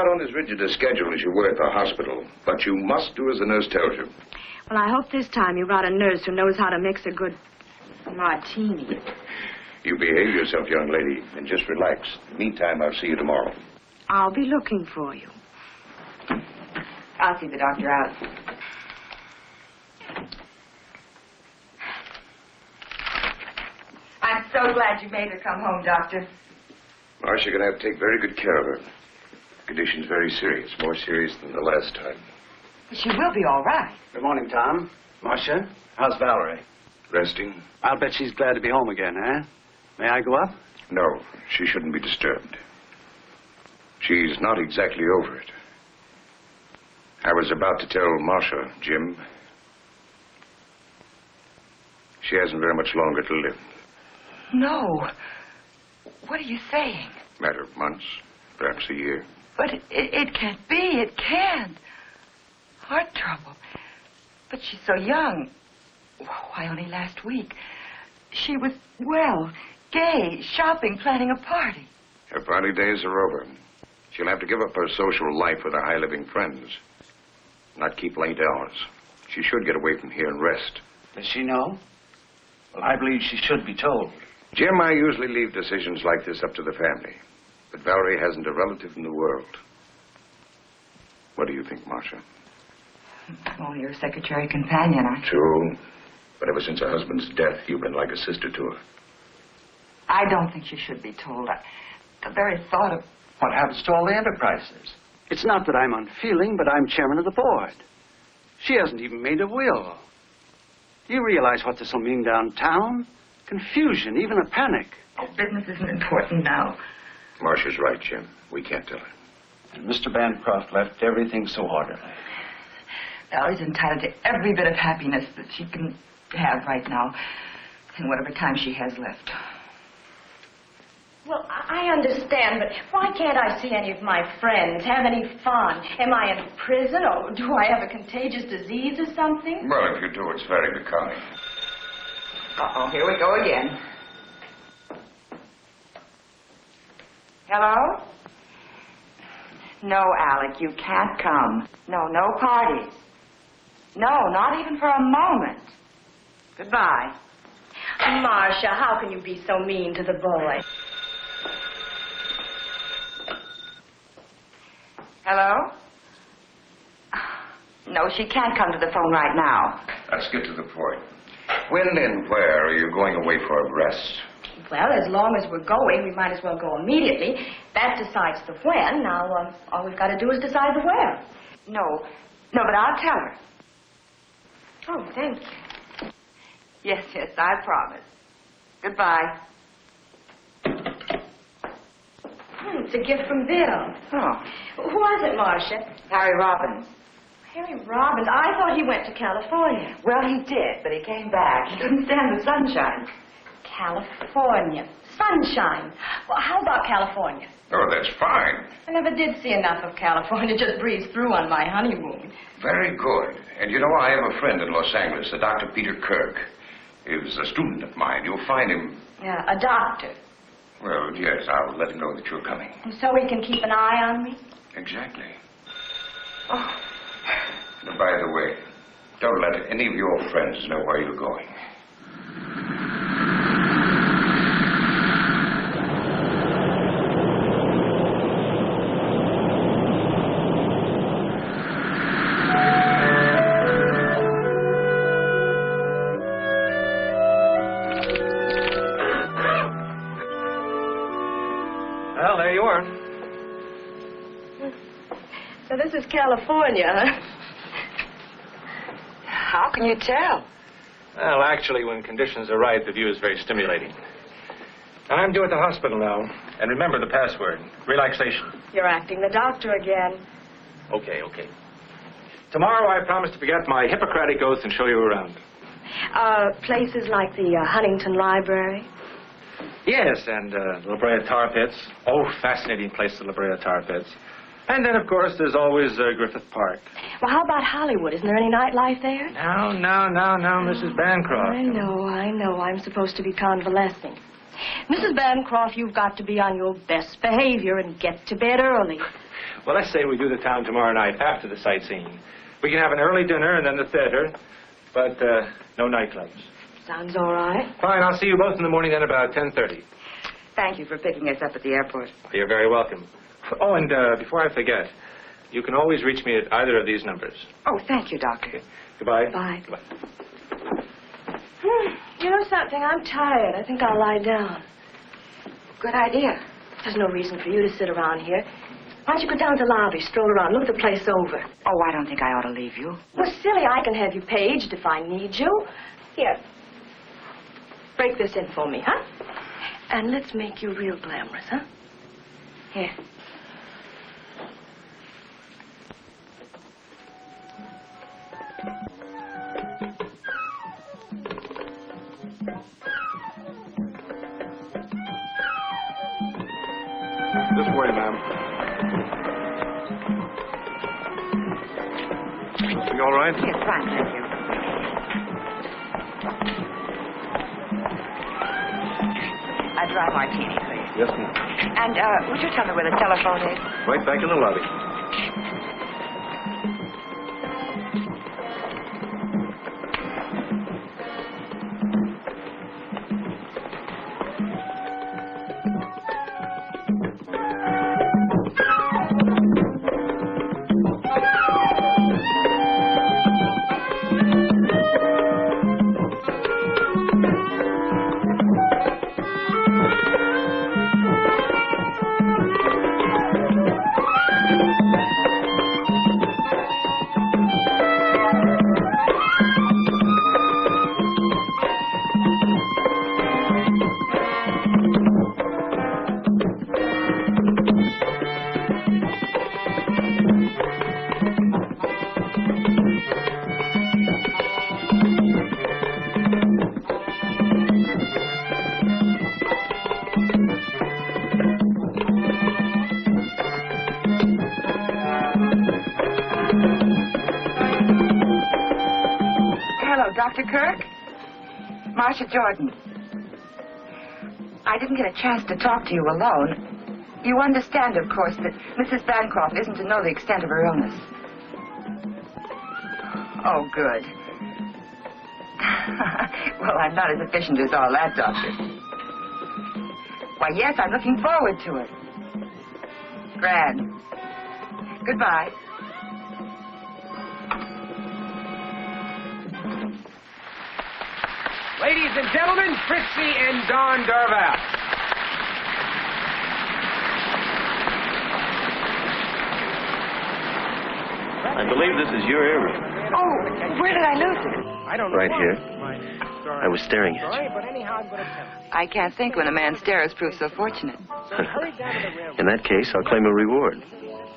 not on as rigid a schedule as you were at the hospital, but you must do as the nurse tells you. Well, I hope this time you brought a nurse who knows how to mix a good martini. You behave yourself, young lady, and just relax. Meantime, I'll see you tomorrow. I'll be looking for you. I'll see the doctor out. I'm so glad you made her come home, Doctor. Marcia, you're going to have to take very good care of her. The condition's very serious, more serious than the last time. She will be all right. Good morning, Tom. Marcia, how's Valerie? Resting? I'll bet she's glad to be home again, eh? May I go up? No, she shouldn't be disturbed. She's not exactly over it. I was about to tell Marcia, Jim, she hasn't very much longer to live. No. What are you saying? Matter of months, perhaps a year. But it can't be. It can't. Heart trouble. But she's so young. Why, only last week. She was, well, gay, shopping, planning a party. Her party days are over. She'll have to give up her social life with her high-living friends. Not keep late hours. She should get away from here and rest. Does she know? Well, I believe she should be told. Jim, I usually leave decisions like this up to the family. But Valerie hasn't a relative in the world. What do you think, Marcia? I'm only her secretary companion. True. But ever since her husband's death, you've been like a sister to her. I don't think she should be told. The very thought of... What happens to all the enterprises? It's not that I'm unfeeling, but I'm chairman of the board. She hasn't even made a will. Do you realize what this will mean downtown? Confusion, even a panic. Oh, business isn't important now. Marcia's right, Jim. We can't tell her. And Mr. Bancroft left everything so orderly. Valerie's entitled to every bit of happiness that she can have right now, in whatever time she has left. Well, I understand, but why can't I see any of my friends, have any fun? Am I in prison, or do I have a contagious disease or something? Well, if you do, it's very becoming. Uh-oh, here we go again. Hello? No, Alec, you can't come. No parties. No, not even for a moment. Goodbye. Marcia, how can you be so mean to the boy? Hello? No, she can't come to the phone right now. Let's get to the point. When and where are you going away for a rest? Well, as long as we're going, we might as well go immediately. That decides the when. Now, all we've got to do is decide the where. No, but I'll tell her. Oh, thank you. Yes, I promise. Goodbye. It's a gift from Bill. Oh. Who was it, Marcia? Harry Robbins. Harry Robbins? I thought he went to California. Well, he did, but he came back. He couldn't stand the sunshine. California. Sunshine. Well, how about California? Oh, that's fine. I never did see enough of California. Just breezed through on my honeymoon. Very good. And you know, I have a friend in Los Angeles, a Dr. Peter Kirk. He's a student of mine. You'll find him... Yeah, a doctor. Well, yes, I'll let him know that you're coming. And so he can keep an eye on me? Exactly. Oh. And by the way, don't let any of your friends know where you're going. Well, there you are. So this is California, huh? How can you tell? Well, actually, when conditions are right, the view is very stimulating. I'm due at the hospital now. And remember the password, relaxation. You're acting the doctor again. Okay. Tomorrow I promise to forget my Hippocratic oath and show you around. Places like the Huntington Library. Yes, and La Brea Tar Pits. Oh, fascinating place, the La Brea Tar Pits. And then, of course, there's always Griffith Park. Well, how about Hollywood? Isn't there any nightlife there? No, Mrs. Bancroft. I know. I'm supposed to be convalescing. Mrs. Bancroft, you've got to be on your best behavior and get to bed early. Well, let's say we do the town tomorrow night after the sightseeing. We can have an early dinner and then the theater, but no nightclubs. Sounds all right. Fine, I'll see you both in the morning then about 10:30. Thank you for picking us up at the airport. You're very welcome. Oh, and before I forget, you can always reach me at either of these numbers. Oh, thank you, Doctor. Okay. Goodbye. Bye. Goodbye. You know something? I'm tired. I think I'll lie down. Good idea. There's no reason for you to sit around here. Why don't you go down to the lobby, stroll around, look the place over? Oh, I don't think I ought to leave you. Well, silly, I can have you paged if I need you. Here. Break this in for me, huh? And let's make you real glamorous, huh? Here. This way, ma'am. You all right? Yes, fine, thank you. A dry martini, please. Yes, ma'am. And, would you tell me where the telephone is? Right back in the lobby. Dr. Kirk? Marcia Jordan. I didn't get a chance to talk to you alone. You understand, of course, that Mrs. Bancroft isn't to know the extent of her illness. Oh, good. Well, I'm not as efficient as all that, Doctor. Why, yes, I'm looking forward to it. Grand. Goodbye. Ladies and gentlemen, Fritzy and Don Darval. I believe this is your earring. Oh, where did I lose it? I don't know. Right why. here. I was staring at you. But anyhow, I'm going to tell you. I can't think when a man stares proves so fortunate. So hurry down to the railroad. In that case, I'll claim a reward.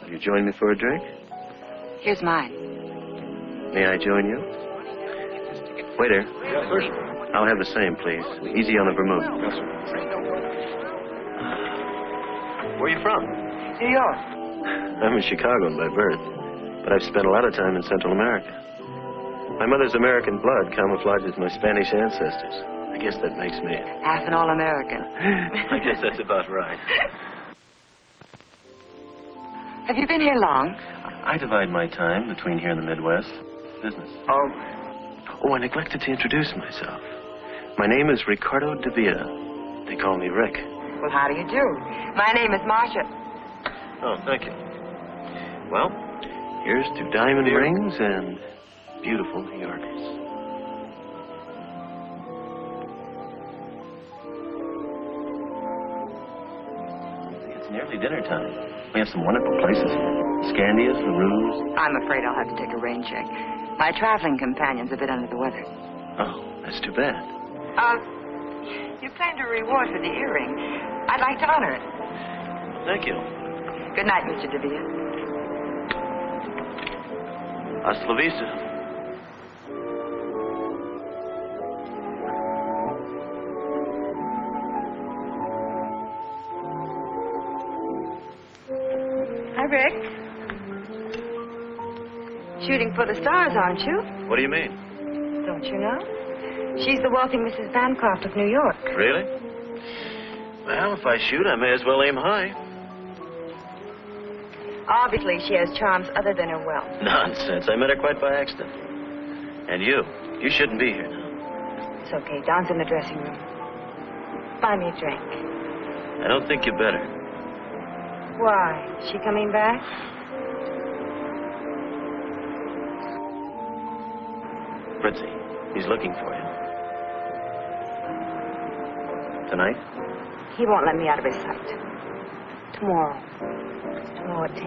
Will you join me for a drink? Here's mine. May I join you? Waiter, Yes, sir. I'll have the same, please. Easy on the vermouth. Yes, sir. Where are you from? New York. I'm a Chicagoan by birth, but I've spent a lot of time in Central America. My mother's American blood camouflages my Spanish ancestors. I guess that makes me... Half an all-American. I guess that's about right. Have you been here long? I divide my time between here and the Midwest. Business. Oh, I neglected to introduce myself. My name is Ricardo de Villa. They call me Rick. Well, how do you do? My name is Marcia. Oh, thank you. Well, here's to diamond rings and beautiful New Yorkers. It's nearly dinner time. We have some wonderful places. Scandia's, the Ruse. I'm afraid I'll have to take a rain check. My traveling companion's a bit under the weather. Oh, that's too bad. You claimed a reward for the earring. I'd like to honor it. Thank you. Good night, Mr. De Villa. Hasta la vista. Hi, Rick. Shooting for the stars, aren't you? What do you mean? Don't you know? She's the wealthy Mrs. Bancroft of New York. Really? Well, if I shoot, I may as well aim high. Obviously, she has charms other than her wealth. Nonsense. I met her quite by accident. And you shouldn't be here now. It's okay. Don's in the dressing room. Buy me a drink. I don't think you better. Why? Is she coming back? Fritzy, he's looking for you. Tonight? He won't let me out of his sight. Tomorrow. Tomorrow at 10.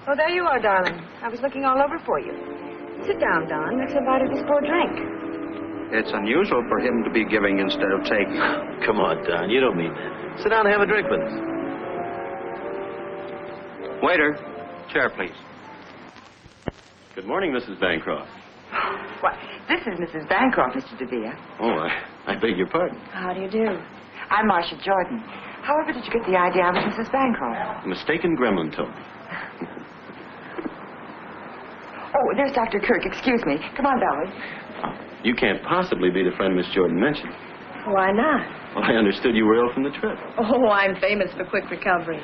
Oh, there you are, darling. I was looking all over for you. Sit down, Don. Let's invite her to pour a drink. It's unusual for him to be giving instead of taking. Come on, Don. You don't mean that. Sit down and have a drink with us. Waiter, chair, please. Good morning, Mrs. Bancroft. Why, this is Mrs. Bancroft, Mr. DeVere. Oh, I beg your pardon. How do you do? I'm Marcia Jordan. However did you get the idea I was Mrs. Bancroft? A mistaken gremlin told me. Oh, there's Dr. Kirk. Excuse me. Come on, Valerie. You can't possibly be the friend Miss Jordan mentioned. Why not? Well, I understood you were ill from the trip. Oh, I'm famous for quick recovery.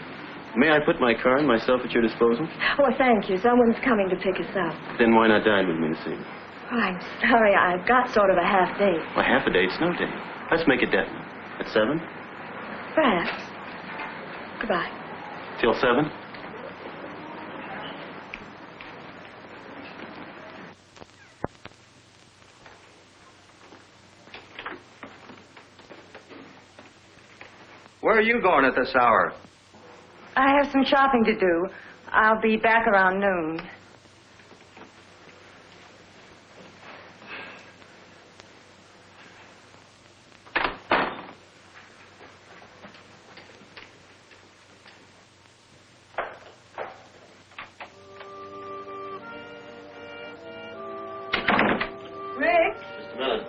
May I put my car and myself at your disposal? Oh, thank you. Someone's coming to pick us up. Then why not dine with me this evening? Oh, I'm sorry. I've got sort of a half day. Well, half a date's no date. Let's make it definite. At 7? Perhaps. Goodbye. Till 7? Where are you going at this hour? I have some shopping to do. I'll be back around noon. Rick? Just a minute.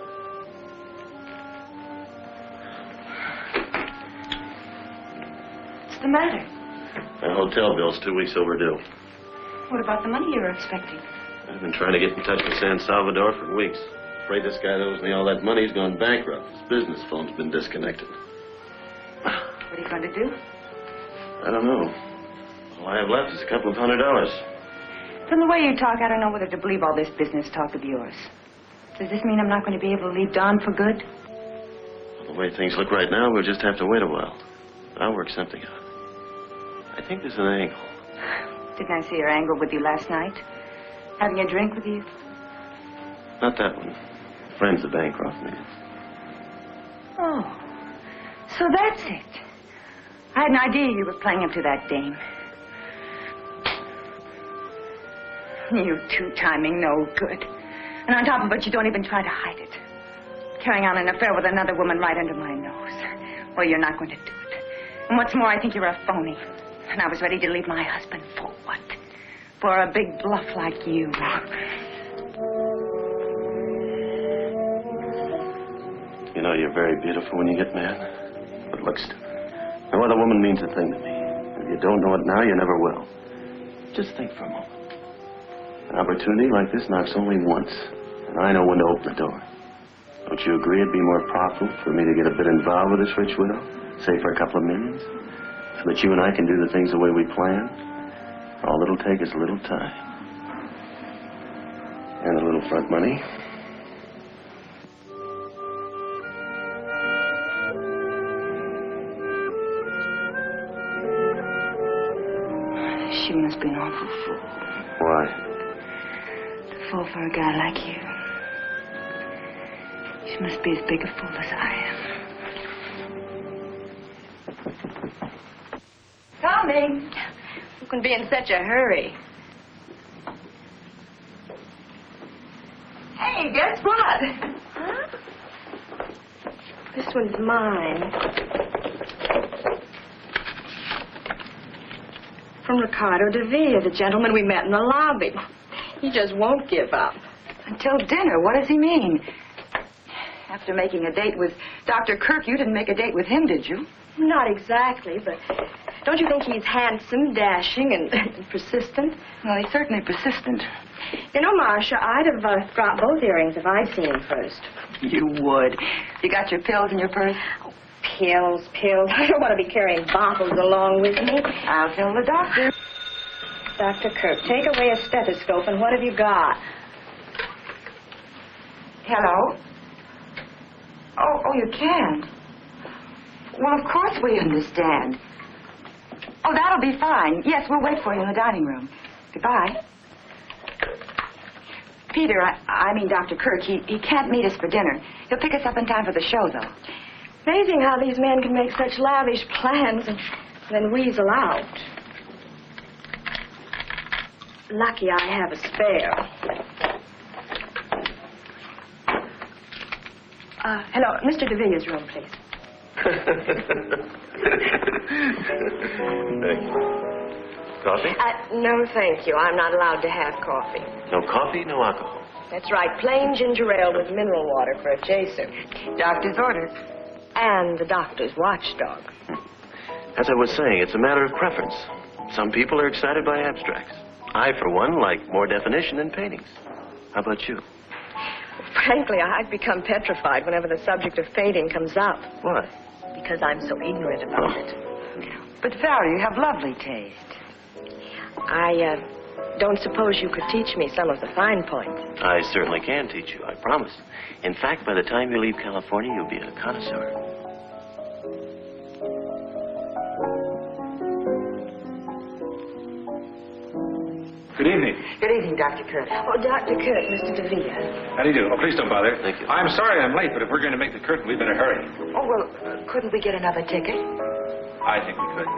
What's the matter? My hotel bill's 2 weeks overdue. What about the money you were expecting? I've been trying to get in touch with San Salvador for weeks. Afraid this guy that owes me all that money's gone bankrupt. His business phone's been disconnected. What are you going to do? I don't know. All I have left is a couple of $100. From the way you talk, I don't know whether to believe all this business talk of yours. Does this mean I'm not going to be able to leave Don for good? Well, the way things look right now, we'll just have to wait a while. I'll work something out. I think there's an angle. Didn't I see her angle with you last night? Having a drink with you? Not that one. Friends of Bancroft meetings. Oh, so that's it. I had an idea you were playing up to that dame. You two-timing no good. And on top of it, you don't even try to hide it. Carrying on an affair with another woman right under my nose. Well, you're not going to do it. And what's more, I think you're a phony. And I was ready to leave my husband for what? For a big bluff like you. You know, you're very beautiful when you get mad. But look, stupid. No other woman means a thing to me. If you don't know it now, you never will. Just think for a moment. An opportunity like this knocks only once. And I know when to open the door. Don't you agree it'd be more profitable for me to get a bit involved with this rich widow? Say for a couple of millions? So that you and I can do the things the way we planned? All it'll take is a little time. And a little front money. She must be an awful fool. Why? To fall for a guy like you. She must be as big a fool as I am. Coming. Who can be in such a hurry? Hey, guess what? Huh? This one's mine. From Ricardo DeVere, the gentleman we met in the lobby. He just won't give up. Until dinner. What does he mean? After making a date with Dr. Kirk, you didn't make a date with him, did you? Not exactly, but don't you think he's handsome, dashing, and persistent? Well, he's certainly persistent. You know, Marcia, I'd have dropped both earrings if I'd seen him first. You would. You got your pills in your purse? Oh, pills. I don't want to be carrying bottles along with me. I'll tell the doctor. Dr. Kirk, take away a stethoscope, and what have you got? Hello? Oh, you can't. Well, of course we understand. Oh, that'll be fine. Yes, we'll wait for you in the dining room. Goodbye. Peter, I mean Dr. Kirk, he can't meet us for dinner. He'll pick us up in time for the show, though. Amazing how these men can make such lavish plans and then weasel out. Lucky I have a spare. Hello, Mr. DeVille's room, please. Thank you. Coffee? No, thank you. I'm not allowed to have coffee. No coffee, no alcohol. That's right. Plain ginger ale with mineral water for a chaser. Doctor's orders. And the doctor's watchdog. As I was saying, it's a matter of preference. Some people are excited by abstracts. I, for one, like more definition in paintings. How about you? Frankly, I've become petrified whenever the subject of painting comes up. Why? Because I'm so ignorant about it. But, Valerie, you have lovely taste. I don't suppose you could teach me some of the fine points. I certainly can teach you, I promise. In fact, by the time you leave California, you'll be a connoisseur. Good evening. Good evening, Dr. Kirk. Oh, Dr. Kirk, Mr. DeVille. How do you do? Oh, please don't bother. Thank you. I'm sorry I'm late, but if we're going to make the curtain, we better hurry. Oh, well, couldn't we get another ticket? I think we could.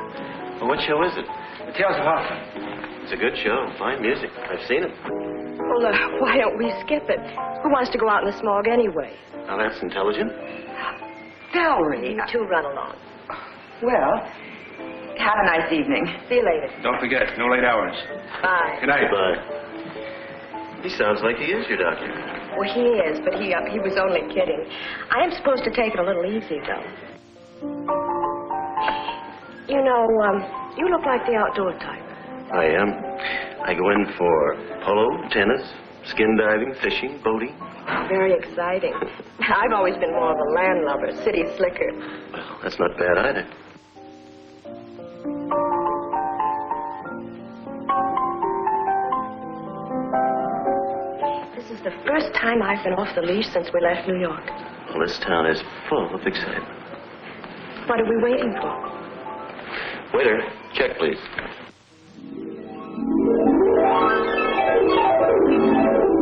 Well, what show is it? The Tales of Hutton. It's a good show. Fine music. I've seen it. Well, why don't we skip it? Who wants to go out in the smog anyway? Now, that's intelligent. Valerie. You two run along. Well, have a nice evening. See you later. Don't forget, no late hours. Bye. Good night. Goodbye. He sounds like he is your doctor. Well, he is, but he was only kidding. I am supposed to take it a little easy, though. You know, you look like the outdoor type. I am. I go in for polo, tennis, skin diving, fishing, boating. Very exciting. I've always been more of a landlubber, city slicker. Well, that's not bad either. This is the first time I've been off the leash since we left New York. Well, this town is full of excitement. What are we waiting for? Waiter, check, please.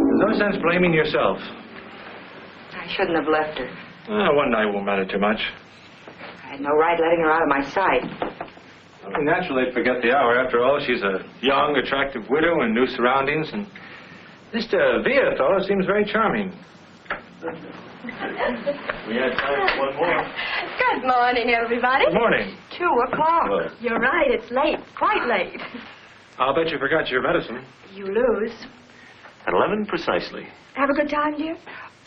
There's no sense blaming yourself. I shouldn't have left her. One night won't matter too much. I had no right letting her out of my sight. Well, naturally, forget the hour. After all, she's a young, attractive widow in new surroundings, and Mr. Villa fellow seems very charming. We had time for one more. Good morning, everybody. Good morning. 2 o'clock. Well, You're right, it's late, quite late. I'll bet you forgot your medicine. You lose. At 11 precisely. Have a good time, dear?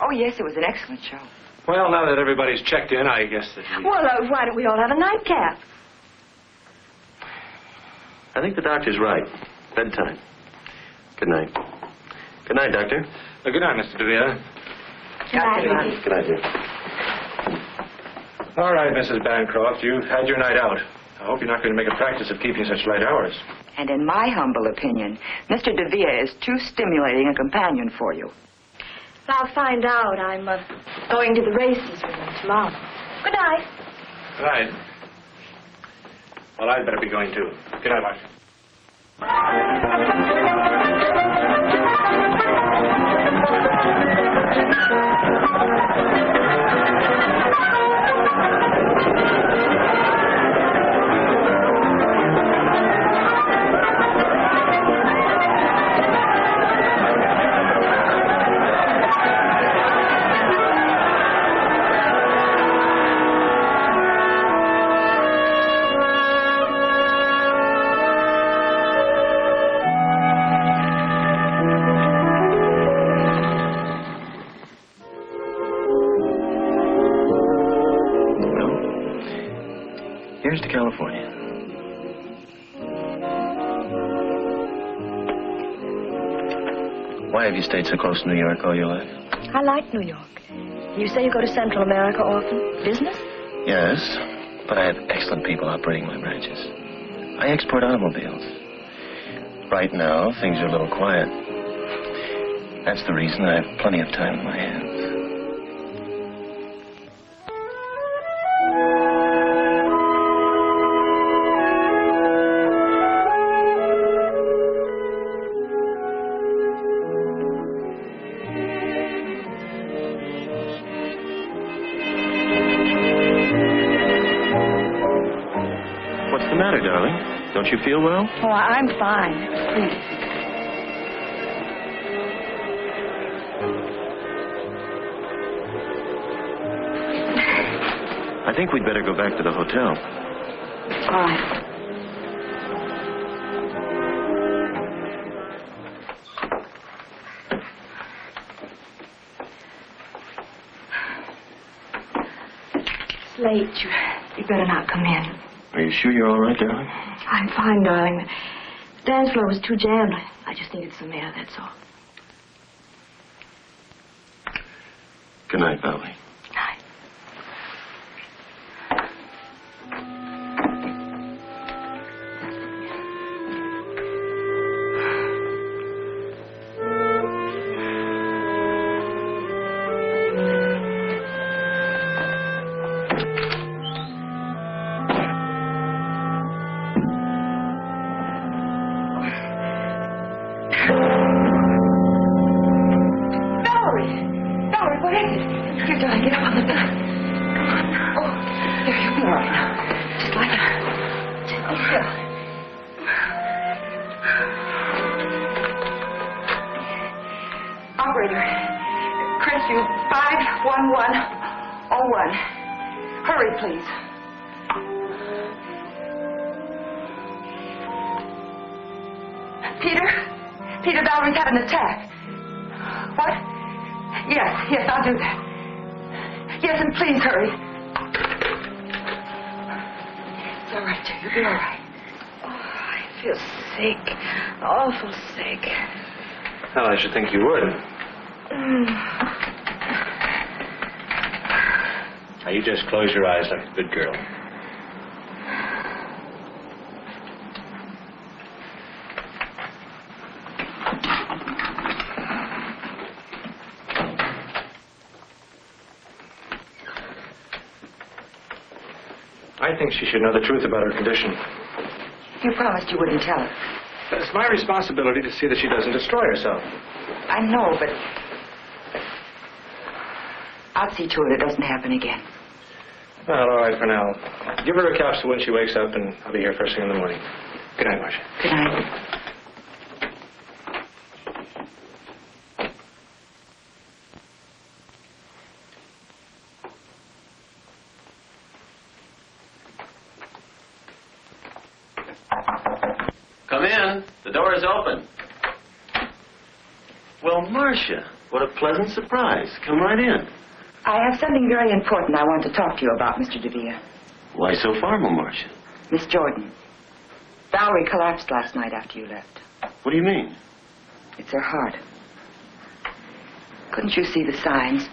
Oh, yes, it was an excellent show. Well, now that everybody's checked in, I guess that we... Well, why don't we all have a nightcap? I think the doctor's right. Bedtime. Good night. Good night, Doctor. Good night, Mr. DeVille. Good night. Good night, dear. All right, Mrs. Bancroft, you've had your night out. I hope you're not going to make a practice of keeping such late hours. And in my humble opinion, Mr. DeVille is too stimulating a companion for you. I'll find out. I'm going to the races with him tomorrow. Good night. Good night. Well, I'd better be going, too. Good night, Mark. Here's to California. Why have you stayed so close to New York all your life? I like New York. You say you go to Central America often? Business? Yes, but I have excellent people operating my branches. I export automobiles. Right now, things are a little quiet. That's the reason I have plenty of time in my hands. What's the matter, darling? Don't you feel well? Oh, I'm fine. Please. I think we'd better go back to the hotel. All right. It's late. You better not come in. Are you sure you're all right, darling? I'm fine, darling. The dance floor was too jammed. I just needed some air, that's all. Good night, Valerie. Night. Valerie, what is it? Here, darling, get up on the bed. Come on. Oh, there, you'll be all right now. Just lie down. Just be still. Operator, Crestview 51101. Hurry, please. Peter, Valerie's had an attack. What? Yes, I'll do that. Yes, and please hurry. It's all right, dear. You'll be all right. Oh, I feel sick. Awful sick. Well, I should think you would. Now, you just close your eyes like a good girl. I think she should know the truth about her condition. You promised you wouldn't tell her. It's my responsibility to see that she doesn't destroy herself. I know, but I'll see to it doesn't happen again. Well, all right for now. Give her a capsule when she wakes up, and I'll be here first thing in the morning. Good night, Marcia. Good night. Come in. The door is open. Well, Marcia, what a pleasant surprise. Come right in. I have something very important I want to talk to you about, Mr. DeVere. Why so formal, Marcia? Miss Jordan. Valerie collapsed last night after you left. What do you mean? It's her heart. Couldn't you see the signs?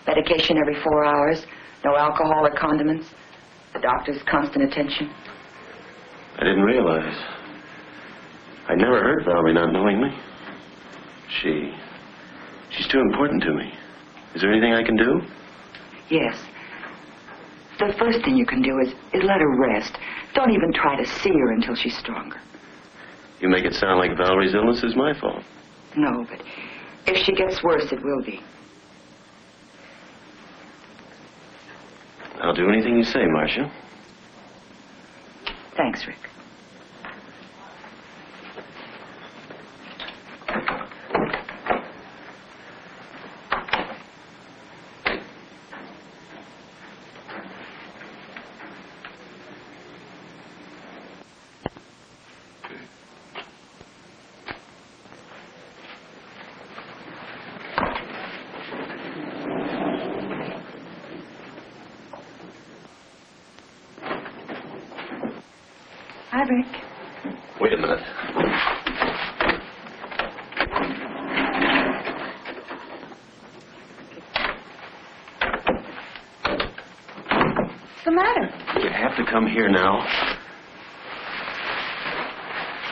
Medication every 4 hours, no alcohol or condiments, the doctor's constant attention. I didn't realize. I never heard Valerie not knowing me. She's too important to me. Is there anything I can do? Yes. The first thing you can do is let her rest. Don't even try to see her until she's stronger. You make it sound like Valerie's illness is my fault. No, but if she gets worse, it will be. I'll do anything you say, Marcia. Thanks, Rick. Hi, Rick. Wait a minute. the matter? You have to come here now.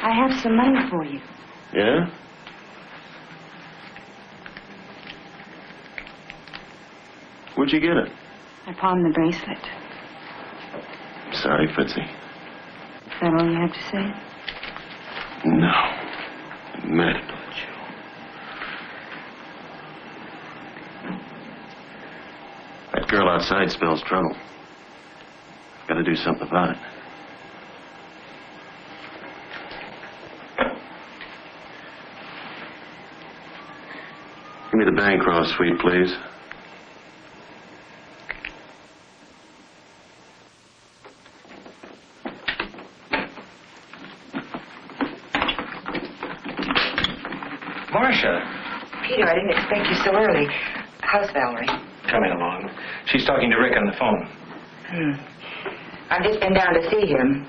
I have some money for you. Yeah? Where'd you get it? I pawned the bracelet. Sorry, Fritzy. Is that all you have to say? No. I'm mad about you. That girl outside spells trouble. I've got to do something about it. Give me the Bancroft suite, please. Marcia. Peter, I didn't expect you so early. How's Valerie? Coming along. She's talking to Rick on the phone. I've just been down to see him.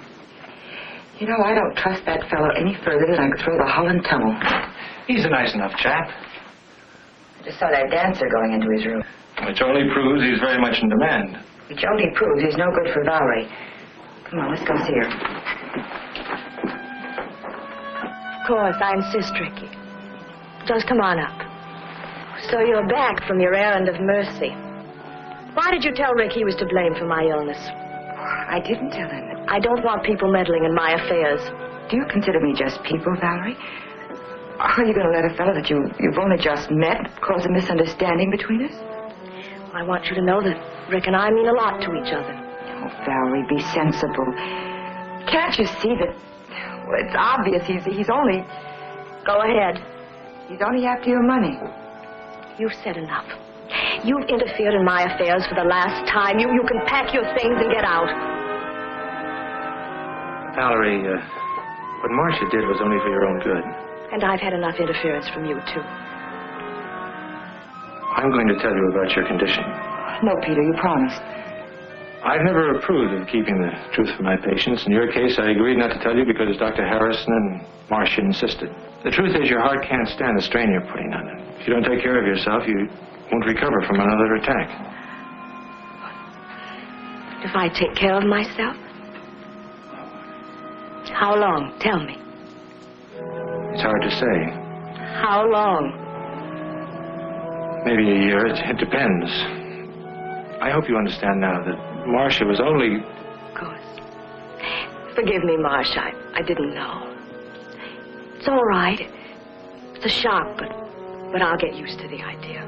You know, I don't trust that fellow any further than I could throw the Holland Tunnel. He's a nice enough chap. Just saw that dancer going into his room. Which only proves he's very much in demand. Which only proves he's no good for Valerie. Come on, let's go see her. Of course, I insist, Ricky. Just come on up. So you're back from your errand of mercy. Why did you tell Rick he was to blame for my illness? I didn't tell him. I don't want people meddling in my affairs. Do you consider me just people, Valerie? Are you going to let a fellow that you've only just met cause a misunderstanding between us? I want you to know that Rick and I mean a lot to each other. Oh, Valerie, be sensible. Can't you see that... Well, it's obvious he's only... Go ahead. He's only after your money. You've said enough. You've interfered in my affairs for the last time. You can pack your things and get out. Valerie, what Marcia did was only for your own good. And I've had enough interference from you, too. I'm going to tell you about your condition. No, Peter, you promised. I've never approved of keeping the truth from my patients. In your case, I agreed not to tell you because Dr. Harrison and Marcia insisted. The truth is your heart can't stand the strain you're putting on it. If you don't take care of yourself, you won't recover from another attack. If I take care of myself? How long? Tell me. It's hard to say. How long? Maybe a year. It depends. I hope you understand now that Marcia was only... Of course. Forgive me, Marcia. I didn't know. It's all right. It's a shock, but I'll get used to the idea.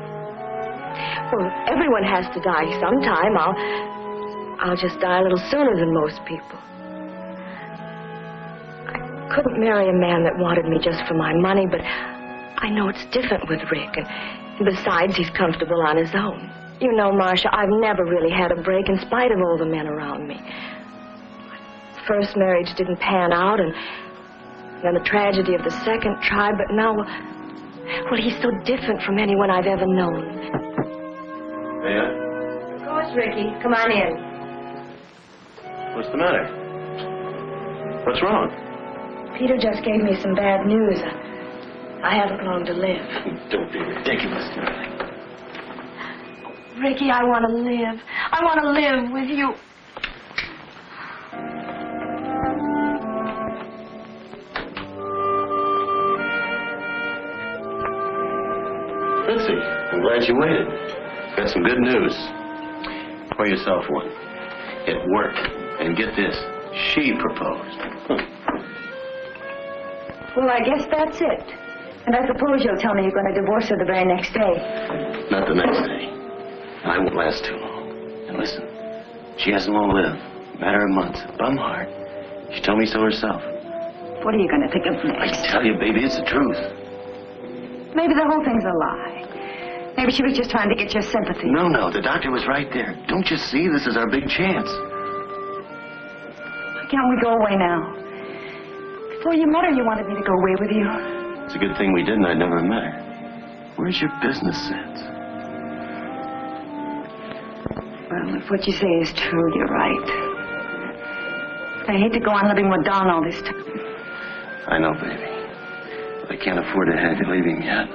Well, everyone has to die sometime. I'll just die a little sooner than most people. I couldn't marry a man that wanted me just for my money, but I know it's different with Rick, and besides, he's comfortable on his own. You know, Marcia, I've never really had a break in spite of all the men around me. First marriage didn't pan out, and then the tragedy of the second tried, but now, well, he's so different from anyone I've ever known. Yeah? Of course, Ricky. Come on in. What's the matter? What's wrong? Peter just gave me some bad news. I haven't long to live. Don't be ridiculous, darling. Ricky, I want to live. I want to live with you. Fritzy, I'm glad you waited. Got some good news. Pour yourself one. It worked. And get this, she proposed. Well, I guess that's it. And I suppose you'll tell me you're going to divorce her the very next day. Not the next day. I won't last too long. And listen, she hasn't long lived. Matter of months. Bum heart. She told me so herself. What are you going to think of next? I tell you, baby, it's the truth. Maybe the whole thing's a lie. Maybe she was just trying to get your sympathy. No, the doctor was right there. Don't you see? This is our big chance. Why can't we go away now? Before you met her, you wanted me to go away with you. It's a good thing we didn't. I'd never met her. Where's your business sense? Well, if what you say is true, you're right. I hate to go on living with Don all this time. I know, baby. But I can't afford to have you leaving yet.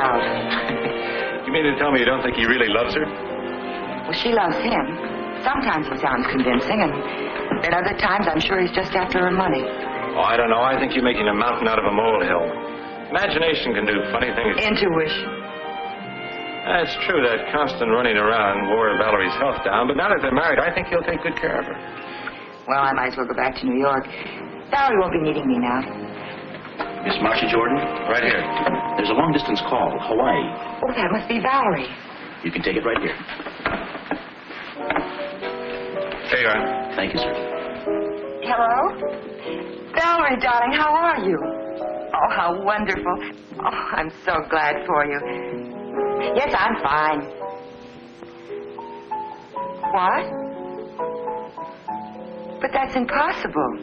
out. You mean to tell me you don't think he really loves her? Well, she loves him. Sometimes he sounds convincing, and at other times I'm sure he's just after her money. Oh, I don't know. I think you're making a mountain out of a molehill. Imagination can do funny things. Intuition. That's true. That constant running around wore Valerie's health down, but now that they're married, I think he'll take good care of her. Well, I might as well go back to New York. Valerie won't be needing me now. Miss Marcia Jordan? Right here. There's a long-distance call, Hawaii. Oh, that must be Valerie. You can take it right here. There you are. Thank you, sir. Hello? Valerie, darling, how are you? Oh, how wonderful. Oh, I'm so glad for you. Yes, I'm fine. What? But that's impossible.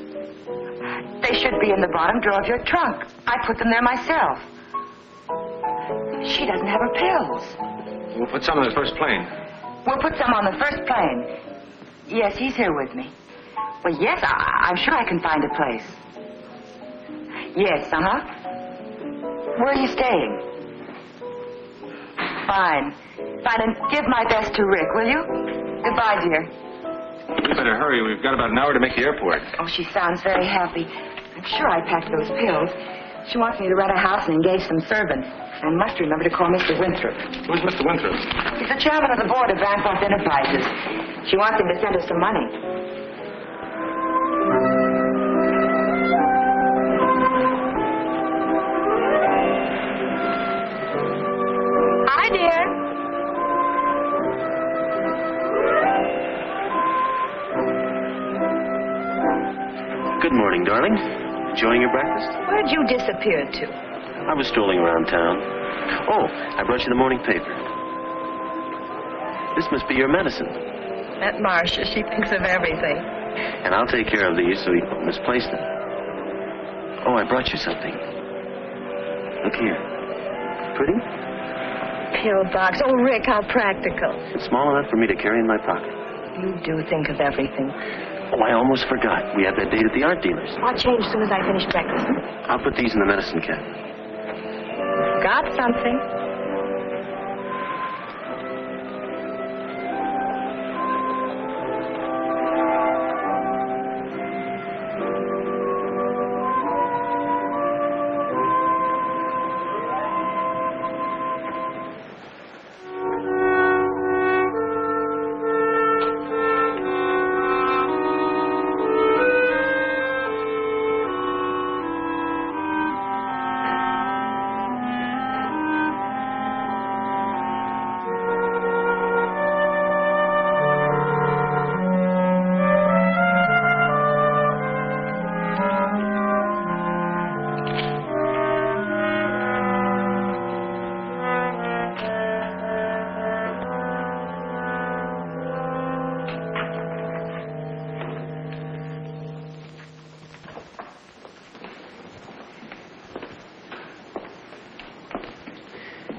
They should be in the bottom drawer of your trunk. I put them there myself. She doesn't have her pills. We'll put some on the first plane. We'll put some on the first plane. Yes, he's here with me. Well, yes, I'm sure I can find a place. Yes, uh-huh. Where are you staying? Fine. Fine, and give my best to Rick, will you? Goodbye, dear. We better hurry. We've got about an hour to make the airport. Oh, she sounds very happy. I'm sure I packed those pills. She wants me to rent a house and engage some servants. I must remember to call Mr. Winthrop. Who's Mr. Winthrop? He's the chairman of the board of Bancroft Enterprises. She wants him to send us some money. Hi, dear. Good morning, darling. Enjoying your breakfast? Where'd you disappear to? I was strolling around town. Oh, I brought you the morning paper. This must be your medicine. That Marcia, she thinks of everything. And I'll take care of these so you don't misplace them. Oh, I brought you something. Look here. Pretty? Pill box. Oh, Rick, how practical. It's small enough for me to carry in my pocket. You do think of everything. Oh, I almost forgot. We have that date at the art dealer's. I'll change as soon as I finish breakfast. I'll put these in the medicine cabinet. Got something.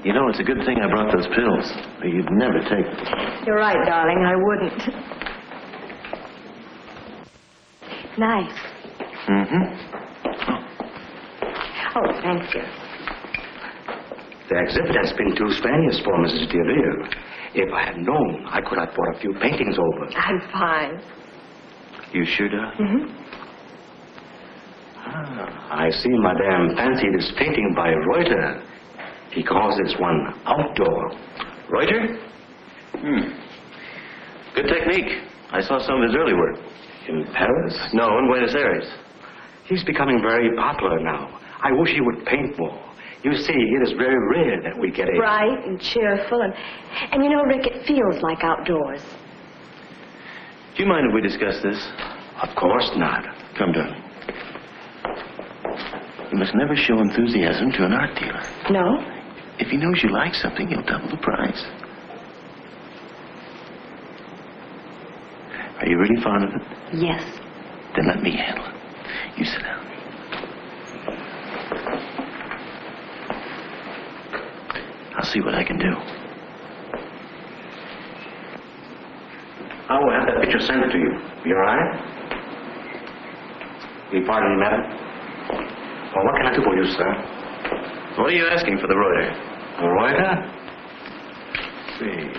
You know, it's a good thing I brought those pills. Or you'd never take them. You're right, darling. I wouldn't. Nice. Mm-hmm. Oh, thank you. The exhibit has been too strenuous for Mrs. DeVere. If I had known, I could have brought a few paintings over. I'm fine. You sure, darling? Mm-hmm. I see Madame fancied this painting by Reuter. He calls this one outdoor. Reuter? Good technique. I saw some of his early work. In Paris? No, in Buenos Aires. He's becoming very popular now. I wish he would paint more. You see, it is very rare that we get a... Bright and cheerful, and you know, Rick, it feels like outdoors. Do you mind if we discuss this? Of course not. Come, darling. You must never show enthusiasm to an art dealer. No? If he knows you like something, he'll double the price. Are you really fond of it? Yes. Then let me handle it. You sit down. I'll see what I can do. I will have that picture sent to you. You all right? Will you pardon me, madam? Well, what can I do for you, sir? What are you asking for the Reuter? Reuter? See,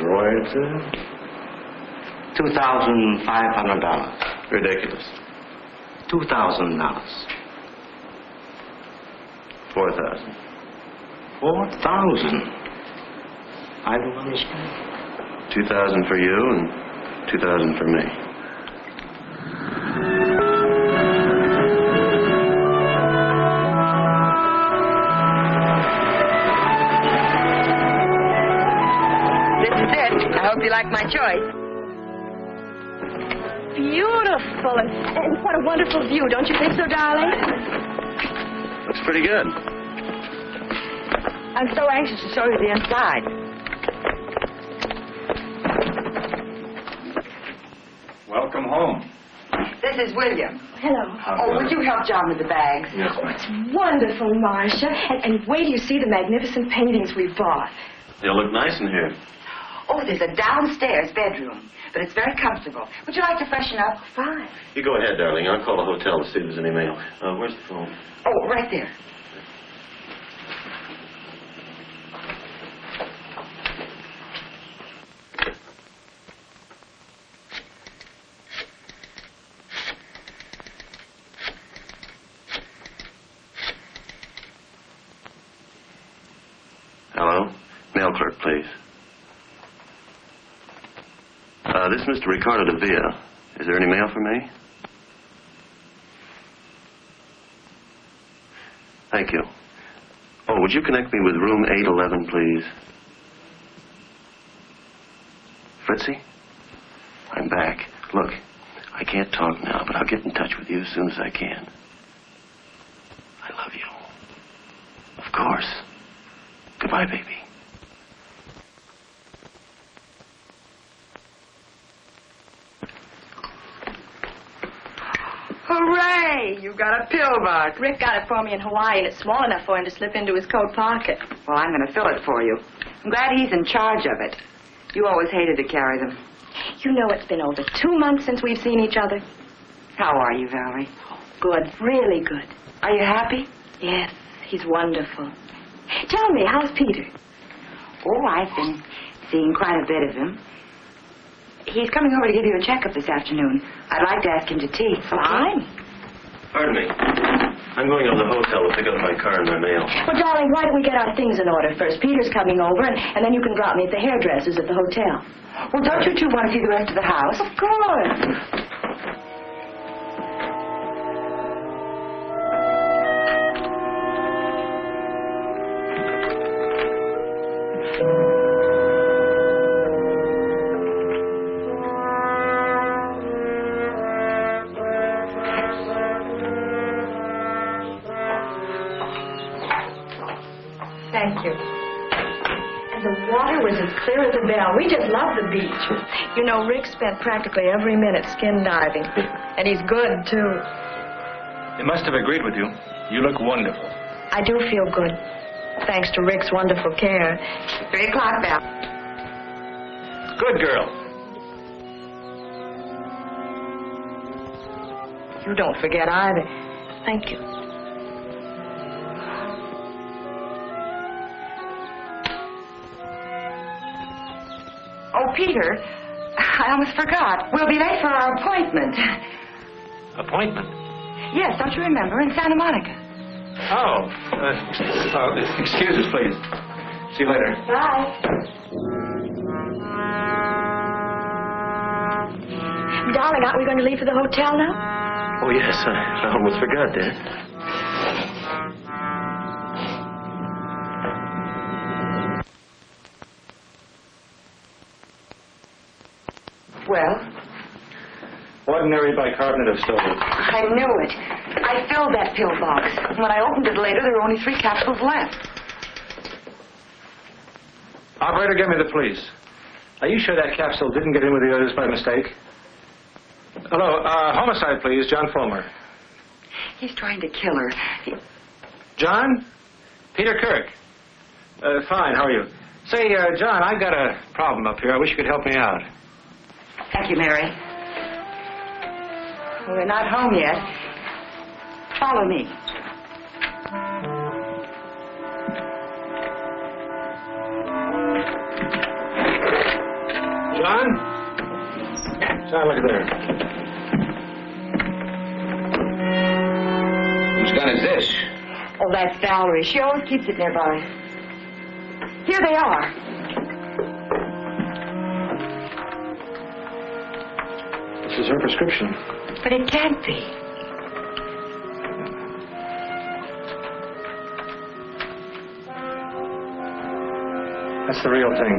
Reuter. $2,500. Ridiculous. $2,000. 4,000. 4,000. I don't understand. 2,000 for you and 2,000 for me. This is it. I hope you like my choice. Beautiful, and what a wonderful view. Don't you think so, darling? Looks pretty good. I'm so anxious to show you the inside. Welcome home. This is William. Hello. Oh, would you help John with the bags? Yes, ma'am. It's wonderful, Marcia. And wait till you see the magnificent paintings we bought. They'll look nice in here. Oh, there's a downstairs bedroom, but it's very comfortable. Would you like to freshen up? Fine. You go ahead, darling. I'll call the hotel to see if there's any mail. Where's the phone? Oh, right there. Hello? Mail clerk, please. This is Mr. Ricardo de Villa. Is there any mail for me? Thank you. Oh, would you connect me with room 811, please? Fritzy? I'm back. Look, I can't talk now, but I'll get in touch with you as soon as I can. I love you. Of course. Goodbye, baby. Hooray! You got a pill box. Rick got it for me in Hawaii, and it's small enough for him to slip into his coat pocket. Well, I'm going to fill it for you. I'm glad he's in charge of it. You always hated to carry them. You know it's been over 2 months since we've seen each other. How are you, Valerie? Good, really good. Are you happy? Yes, he's wonderful. Tell me, how's Peter? Oh, I've been seeing quite a bit of him. He's coming over to give you a checkup this afternoon. I'd like to ask him to tea. Fine. Pardon me. I'm going over to the hotel to pick up my car and my mail. Well, darling, why don't we get our things in order first? Peter's coming over, and then you can drop me at the hairdresser's at the hotel. Well, don't you two want to see the rest of the house? Of course. Thank you. And the water was as clear as a bell. We just love the beach. You know, Rick spent practically every minute skin diving. And he's good, too. They must have agreed with you. You look wonderful. I do feel good, thanks to Rick's wonderful care. 3 o'clock bell. Good girl. You don't forget either. Thank you. Oh, Peter, I almost forgot. We'll be late for our appointment. Appointment? Yes, don't you remember? In Santa Monica. Oh, excuse us, please. See you later. Bye. Darling, aren't we going to leave for the hotel now? Oh, yes. I almost forgot that. Well? Ordinary bicarbonate of sodium. I knew it. I filled that pill box. When I opened it later, there were only 3 capsules left. Operator, give me the police. Are you sure that capsule didn't get in with the others by mistake? Hello, homicide, please. John Fulmer. He's trying to kill her. John? Peter Kirk. Fine, how are you? Say, John, I've got a problem up here. I wish you could help me out. Thank you, Mary. Well, we're not home yet. Follow me. John? John, look there. Whose gun is this? Oh, that's Valerie. She always keeps it nearby. Here they are. This is her prescription. But it can't be. That's the real thing.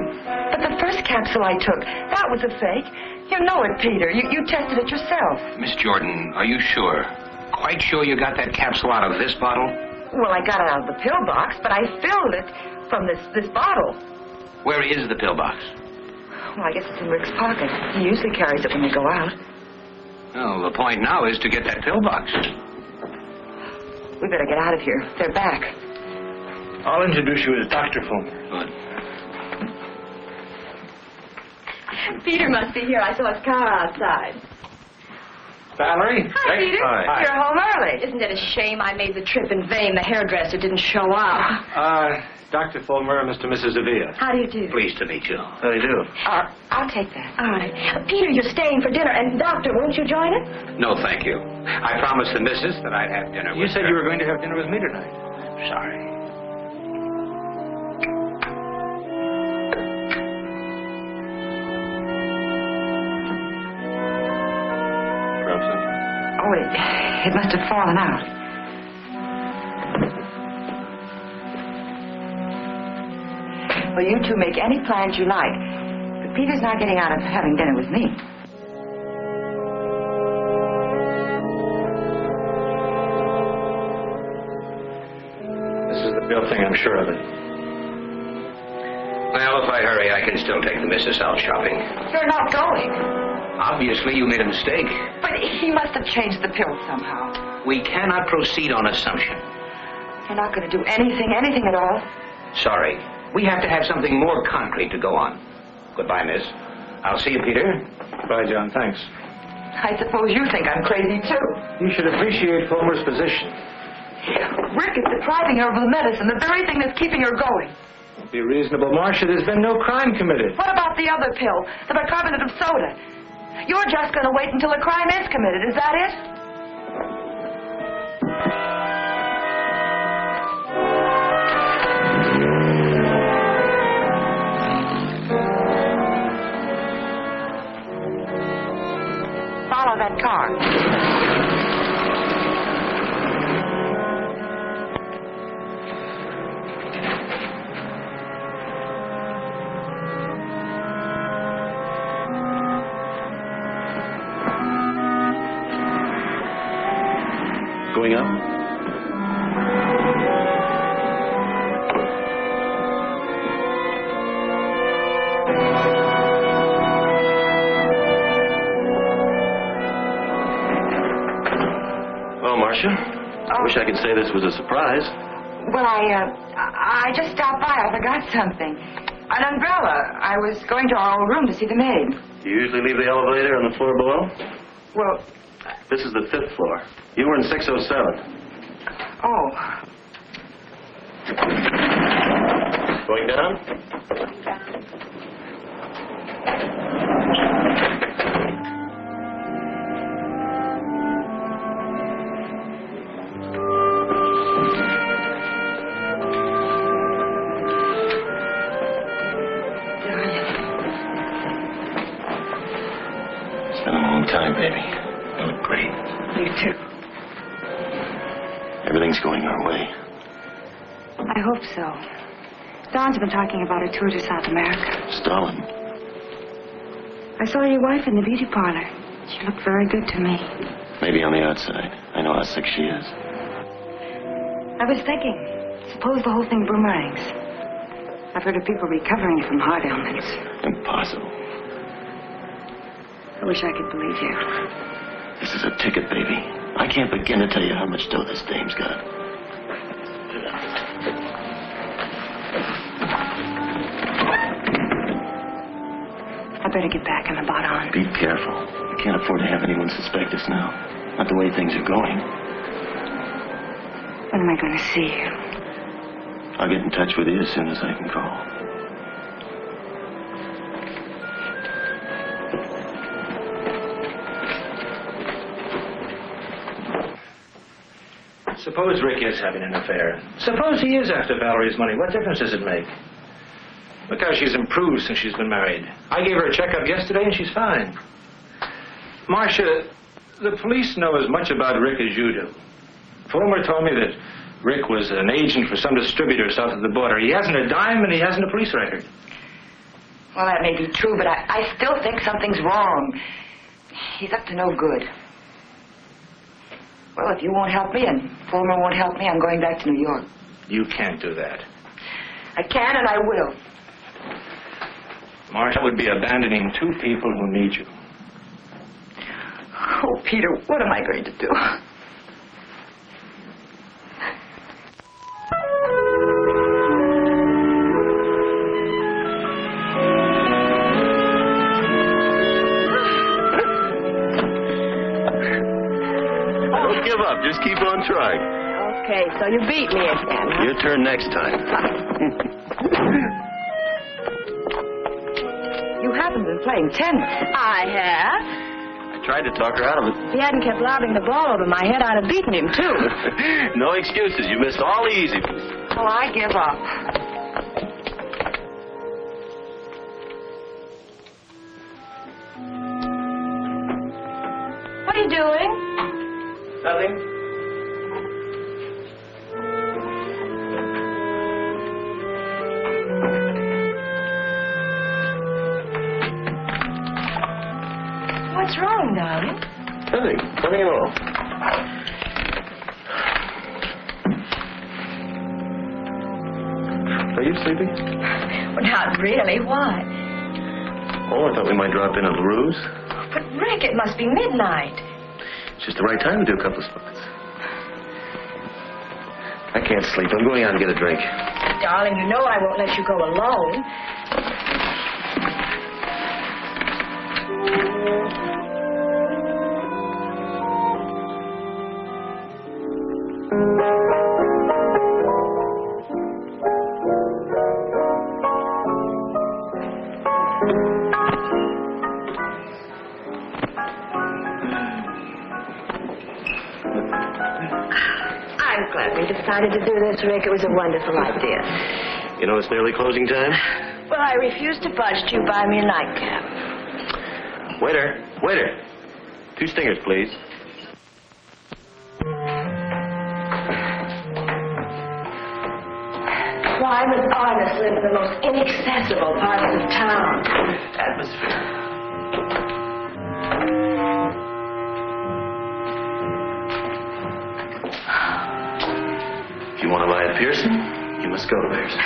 But the first capsule I took, that was a fake. You know it, Peter. You tested it yourself. Miss Jordan, are you sure? Quite sure you got that capsule out of this bottle? Well, I got it out of the pill box, but I filled it from this bottle. Where is the pill box? Well, I guess it's in Rick's pocket. He usually carries it when we go out. Well, the point now is to get that pill box. We better get out of here. They're back. I'll introduce you as Dr. Fulmer. Good. Peter must be here. I saw his car outside. Valerie? Hi, Peter. Hi. You're home early. Isn't it a shame I made the trip in vain? The hairdresser didn't show up. Dr. Fulmer and Mr. and Mrs. Avila. How do you do? Pleased to meet you. How do you do? I'll take that. All right. Peter, you're staying for dinner. And, Doctor, won't you join us? No, thank you. I promised the missus that I'd have dinner with You said her. you were going to have dinner with me tonight. Sorry. Oh, it must have fallen out. Well, you two make any plans you like. But Peter's not getting out of having dinner with me. This is the real thing, I'm sure of it. Well, if I hurry, I can still take the missus out shopping. You're not going. Obviously, you made a mistake. But he must have changed the pill somehow. We cannot proceed on assumption. You're not going to do anything at all. Sorry. We have to have something more concrete to go on. Goodbye, miss. I'll see you, Peter. Bye, John. Thanks. I suppose you think I'm crazy, too. You should appreciate Fulmer's position. Rick is depriving her of the medicine, the very thing that's keeping her going. Be reasonable, Marcia. There's been no crime committed. What about the other pill, the bicarbonate of soda? You're just going to wait until a crime is committed, is that it? Follow that car. Going up? Well, Marcia, I wish I could say this was a surprise. Well, I just stopped by. I forgot something. An umbrella. I was going to our old room to see the maid. Do you usually leave the elevator on the floor below? Well, This is the 5th floor. You were in 607. oh. Going down? It's been a long time, baby. You look great. You too. Everything's going our way. I hope so. Dawn's been talking about a tour to South America. Stalin. I saw your wife in the beauty parlor. She looked very good to me. Maybe on the outside. I know how sick she is. I was thinking, suppose the whole thing boomerangs. I've heard of people recovering from heart ailments. Impossible. I wish I could believe you. This is a ticket, baby. I can't begin to tell you how much dough this dame's got. I better get back in the baton. Be careful. I can't afford to have anyone suspect us now. Not the way things are going. When am I going to see you? I'll get in touch with you as soon as I can call. Suppose Rick is having an affair. Suppose he is after Valerie's money. What difference does it make? Look how she's improved since she's been married. I gave her a checkup yesterday and she's fine. Marcia, the police know as much about Rick as you do. Fulmer told me that Rick was an agent for some distributor south of the border. He hasn't a dime and he hasn't a police record. Well, that may be true, but I still think something's wrong. He's up to no good. Well, if you won't help me and Fulmer won't help me, I'm going back to New York. You can't do that. I can and I will. Marcia would be abandoning two people who need you. Oh, Peter, what am I going to do? Don't give up. Just keep on trying. Okay, so you beat me again, huh? Your turn next time. You haven't been playing tennis. I have. I tried to talk her out of it. If he hadn't kept lobbing the ball over my head, I'd have beaten him, too. No excuses. You missed all the easy ones. Oh, I give up. What are you doing? Nothing. What's wrong, darling? Nothing. Nothing at all. Are you sleepy? Well, not really. Why? Oh, I thought we might drop in at LaRue's. But, Rick, it must be midnight. It's just the right time to do a couple of spots. I can't sleep. I'm going out and get a drink. Darling, you know I won't let you go alone. I'm glad we decided to do this, Rick. It was a wonderful idea. You know it's nearly closing time? Well, I refuse to budge till you buy me a nightcap. Waiter. Waiter. 2 stingers, please. Private artists live in the most inaccessible parts of town. Atmosphere. If you want to buy a Pearson, you must go to Pearson.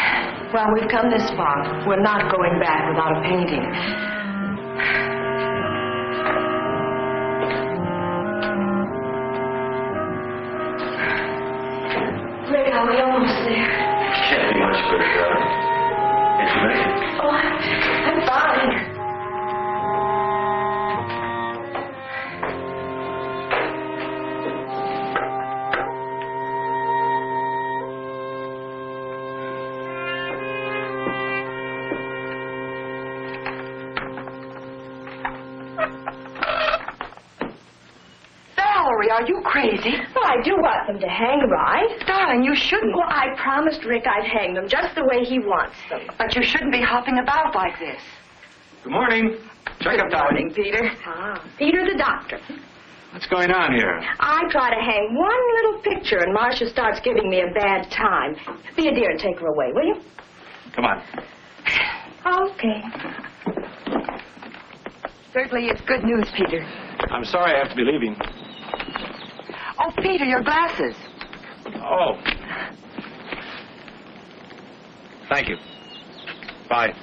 Well, we've come this far. We're not going back without a painting. Rick, are we almost there? Can't be much further, darling. Can't you make it? Oh, I'm fine. Valerie, are you crazy? Well, I do want them to hang, right? Darling, you shouldn't. Well, I promised Rick I'd hang them just the way he wants them. But you shouldn't be hopping about like this. Good morning. Checkup Good time. morning, Peter. Ah, Peter the doctor. What's going on here? I try to hang one little picture, and Marcia starts giving me a bad time. Be a dear and take her away, will you? Come on. Okay. Certainly it's good news, Peter. I'm sorry I have to be leaving. Oh, Peter, your glasses. Oh. Thank you. Bye.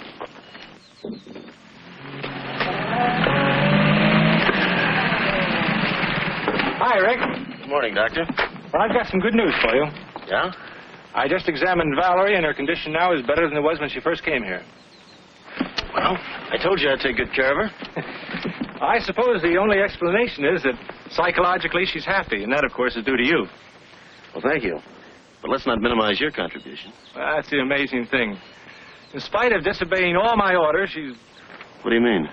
Hi, Rick. Good morning, Doctor. Well, I've got some good news for you. Yeah? I just examined Valerie, and her condition now is better than it was when she first came here. Well, I told you I'd take good care of her. I suppose the only explanation is that psychologically she's happy, and that, of course, is due to you. Well, thank you. But let's not minimize your contribution. Well, that's the amazing thing. In spite of disobeying all my orders, she's... What do you mean?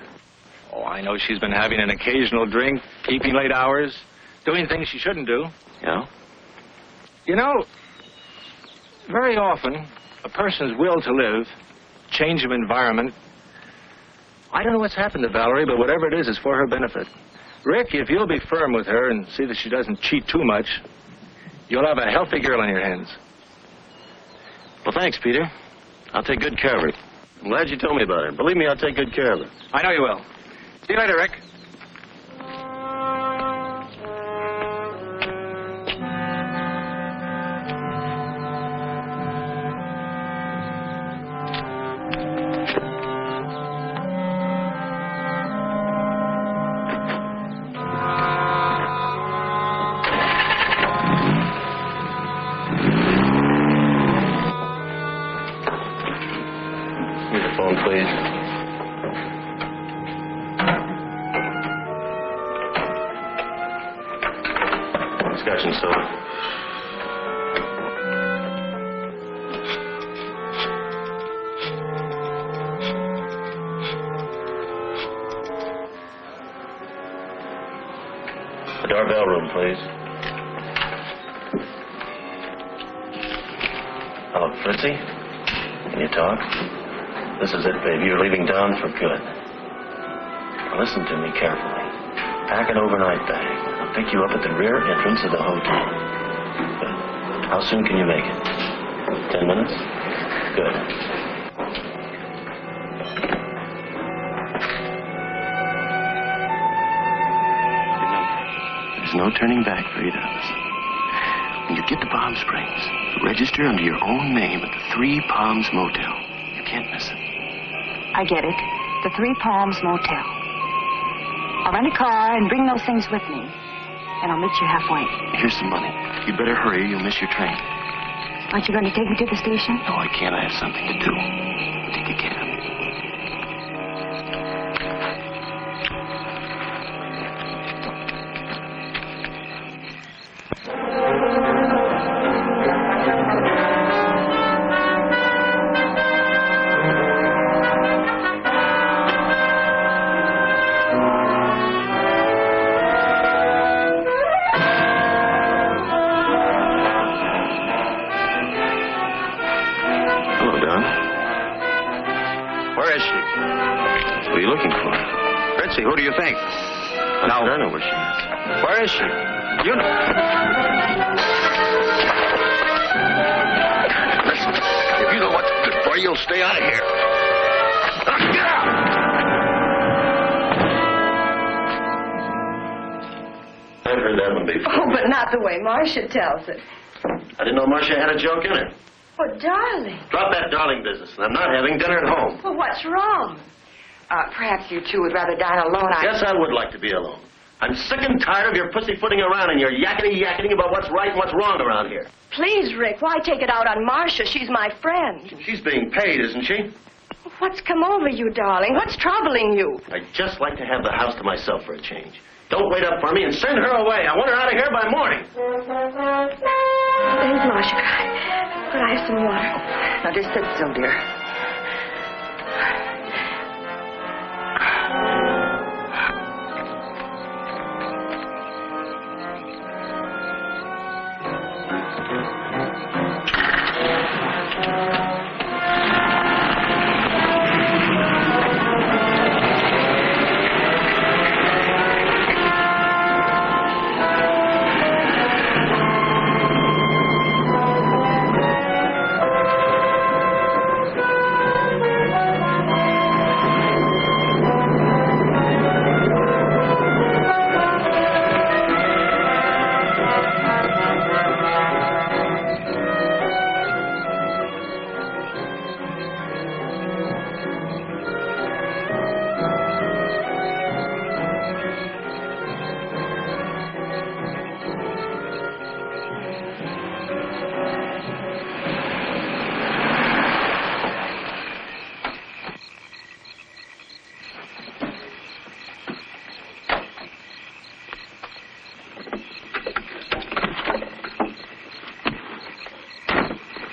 Oh, I know she's been having an occasional drink, keeping late hours, doing things she shouldn't do. Yeah? You know, very often, a person's will to live, change of environment, I don't know what's happened to Valerie, but whatever it is for her benefit. Rick, if you'll be firm with her and see that she doesn't cheat too much, you'll have a healthy girl on your hands. Well, thanks, Peter. I'll take good care of her. I'm glad you told me about her. Believe me, I'll take good care of her. I know you will. See you later, Rick. The doorbell room, please. Hello, Fritzy? Can you talk? This is it, baby. You're leaving town for good. Now listen to me carefully. Pack an overnight bag. I'll pick you up at the rear entrance of the hotel. Good. How soon can you make it? 10 minutes? Good. There's no turning back, Frida's. When you get to Palm Springs, register under your own name at the Three Palms Motel. You can't miss it. I get it. The Three Palms Motel. I'll rent a car and bring those things with me. And I'll meet you halfway. Here's some money. You'd better hurry or you'll miss your train. Aren't you going to take me to the station? No, I can't. I have something to do. Take a cab. Who do you think? I don't know where she is. Where is she? You know. Listen, if you know what's good for you, you'll stay out of here. Get out! I've heard that one before. Oh, but not the way Marcia tells it. I didn't know Marcia had a joke in her. Oh, darling. Drop that darling business. I'm not having dinner at home. Well, what's wrong? Perhaps you two would rather dine alone. Yes, I would like to be alone. I'm sick and tired of your pussyfooting around and your yakety-yakety about what's right and what's wrong around here. Please, Rick, why take it out on Marcia? She's my friend. She's being paid, isn't she? What's come over you, darling? What's troubling you? I'd just like to have the house to myself for a change. Don't wait up for me and send her away. I want her out of here by morning. There's Marcia. Could I have some water? Now, just sit still, dear.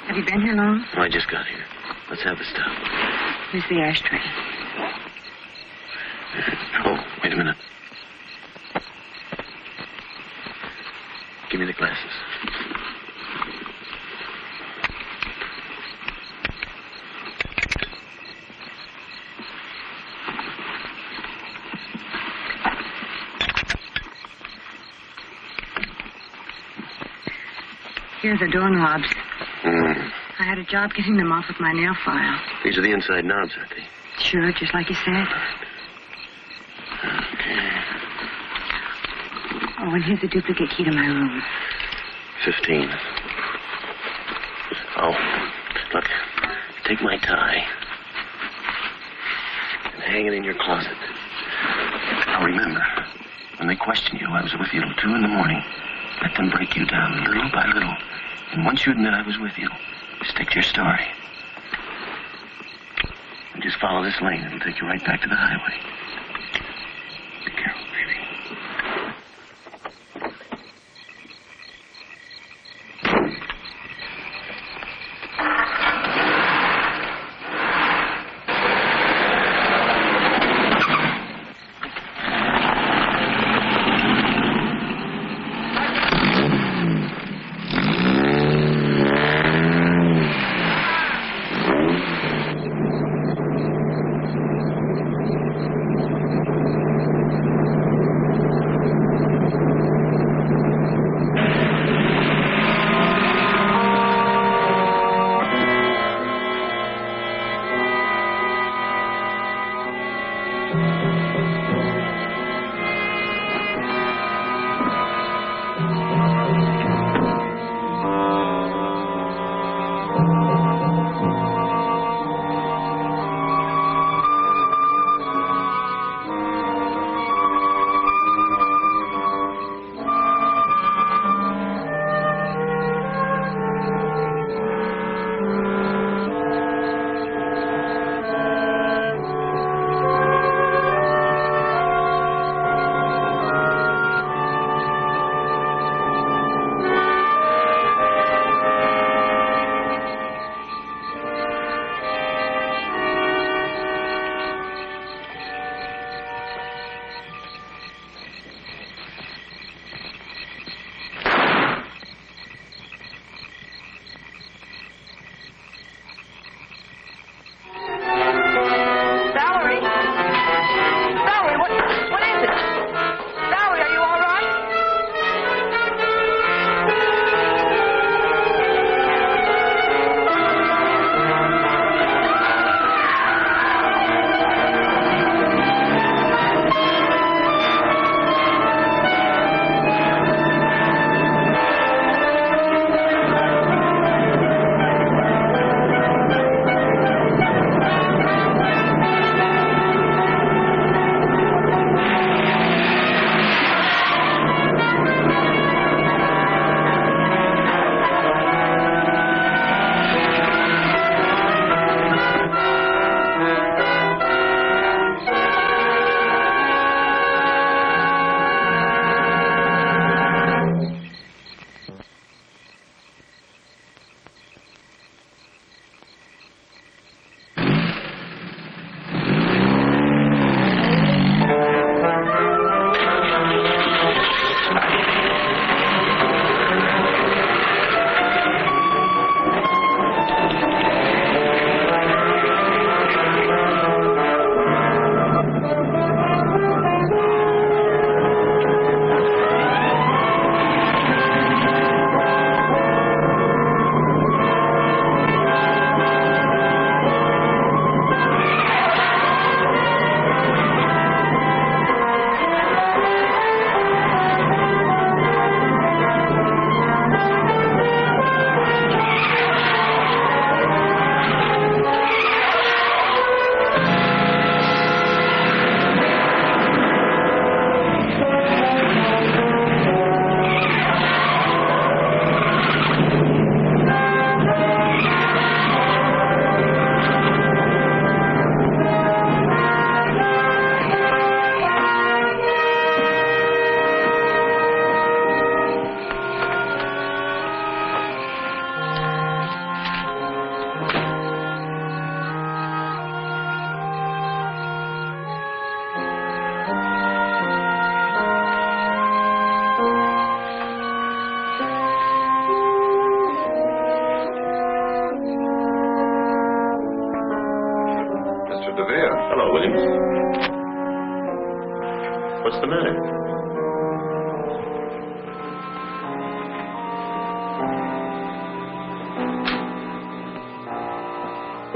Have you been here long? Oh, I just got here. Let's have the stuff. Here's the ashtray. Oh, wait a minute. Give me the glasses. Here are the doorknobs. Hmm. I had a job getting them off with my nail file. These are the inside knobs, aren't they? Sure, just like you said. Okay. Oh, and here's a duplicate key to my room. 15. Oh, look. Take my tie. And hang it in your closet. Now remember, when they question you, I was with you till 2 in the morning. Let them break you down little by little. And once you admit I was with you, stick to your story. And just follow this lane. It'll take you right back to the highway. Be careful, baby.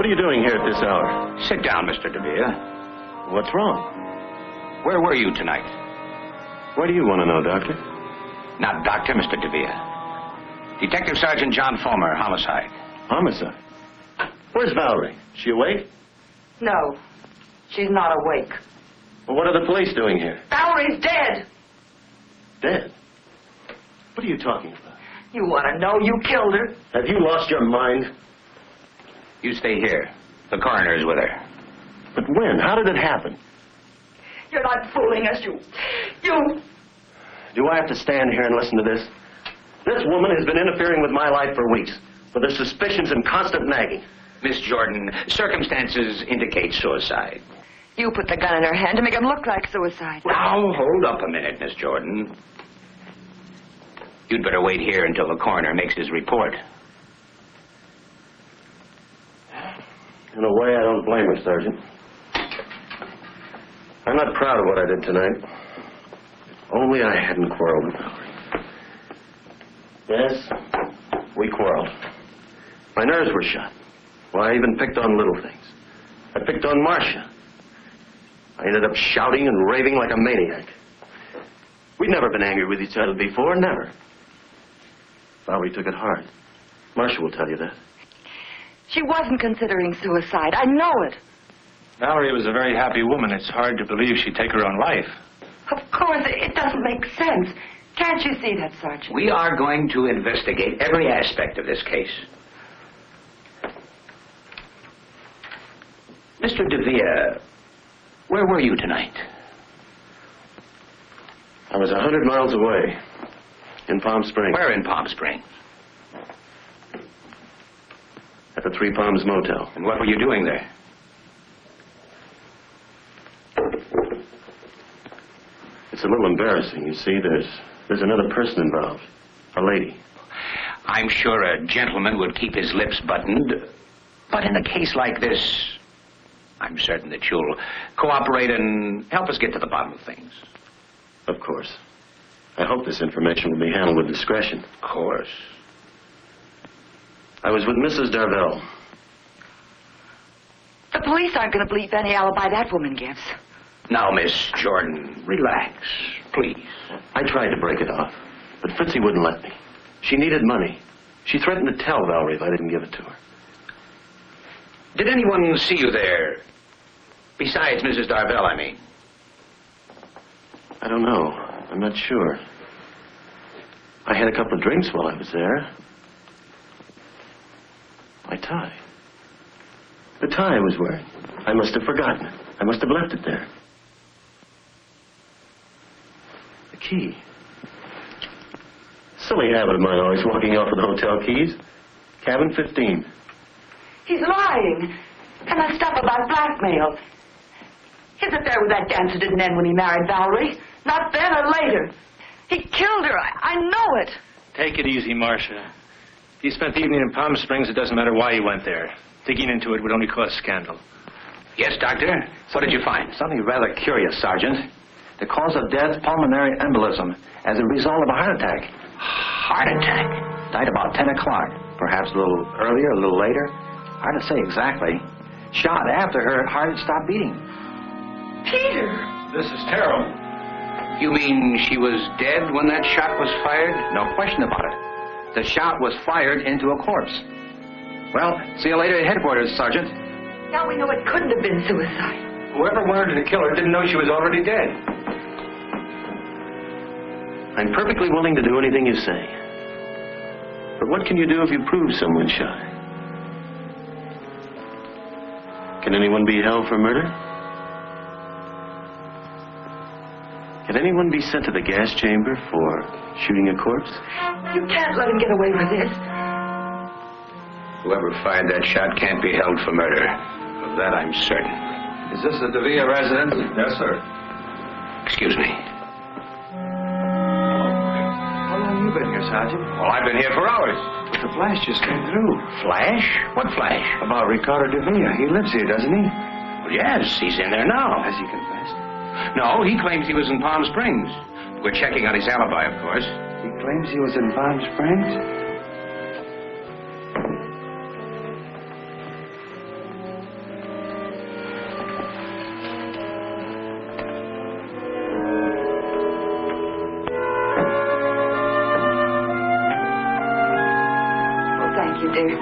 What are you doing here at this hour? Sit down, Mr. DeVere. What's wrong? Where were you tonight? Why do you want to know, Doctor? Not Doctor, Mr. DeVere. Detective Sergeant John Fulmer, homicide. Homicide? Where's Valerie? She awake? No, she's not awake. Well, what are the police doing here? Valerie's dead. Dead? What are you talking about? You want to know? You killed her. Have you lost your mind? You stay here. The coroner is with her. But when? How did it happen? You're not fooling us, you... Do I have to stand here and listen to this? This woman has been interfering with my life for weeks, with her suspicions and constant nagging. Miss Jordan, circumstances indicate suicide. You put the gun in her hand to make it look like suicide. Now, hold up a minute, Miss Jordan. You'd better wait here until the coroner makes his report. In a way, I don't blame her, Sergeant. I'm not proud of what I did tonight. If only I hadn't quarreled with Valerie. Yes, we quarreled. My nerves were shot. Well, I even picked on little things. I picked on Marcia. I ended up shouting and raving like a maniac. We'd never been angry with each other before, never. Valerie took it hard. Marcia will tell you that. She wasn't considering suicide. I know it. Valerie was a very happy woman. It's hard to believe she'd take her own life. Of course, it doesn't make sense. Can't you see that, Sergeant? We are going to investigate every aspect of this case. Mr. DeVere, where were you tonight? I was 100 miles away, in Palm Springs. Where in Palm Springs? At the Three Palms Motel. And what were you doing there? It's a little embarrassing. You see, there's another person involved. A lady. I'm sure a gentleman would keep his lips buttoned. But in a case like this, I'm certain that you'll cooperate and help us get to the bottom of things. Of course. I hope this information will be handled with discretion. Of course. I was with Mrs. Darvell. The police aren't going to believe any alibi that woman gives. Now, Miss Jordan, relax, please. I tried to break it off, but Fritzy wouldn't let me. She needed money. She threatened to tell Valerie if I didn't give it to her. Did anyone see you there? Besides Mrs. Darvell, I mean. I don't know. I'm not sure. I had a couple of drinks while I was there. My tie. The tie I was wearing. I must have forgotten it. I must have left it there. The key. Silly habit of mine, always walking off with the hotel keys. Cabin 15. He's lying. And that stuff about blackmail. His affair with that dancer didn't end when he married Valerie. Not then or later. He killed her. I know it. Take it easy, Marcia. If you spent the evening in Palm Springs, it doesn't matter why you went there. Digging into it would only cause scandal. Yes, Doctor? What did you find? Something rather curious, Sergeant. The cause of death, pulmonary embolism, as a result of a heart attack. Heart attack? Died about 10 o'clock. Perhaps a little earlier, a little later. Hard to say exactly. Shot after her heart had stopped beating. Peter! This is terrible. You mean she was dead when that shot was fired? No question about it. The shot was fired into a corpse. Well, see you later at headquarters, Sergeant. Now we know it couldn't have been suicide. Whoever wanted to kill her didn't know she was already dead. I'm perfectly willing to do anything you say. But what can you do if you prove someone shot her? Can anyone be held for murder? Can anyone be sent to the gas chamber for shooting a corpse? You can't let him get away with this. Whoever fired that shot can't be held for murder. Of that I'm certain. Is this the DeVere residence? Yes, sir. Excuse me. How long have you been here, Sergeant? Well, I've been here for hours. But the flash just came through. Flash? What flash? About Ricardo DeVere. He lives here, doesn't he? Well, yes, he's in there now. Has he confessed? No, he claims he was in Palm Springs. We're checking on his alibi, of course. He claims he was in Palm Springs? Thank you, dear.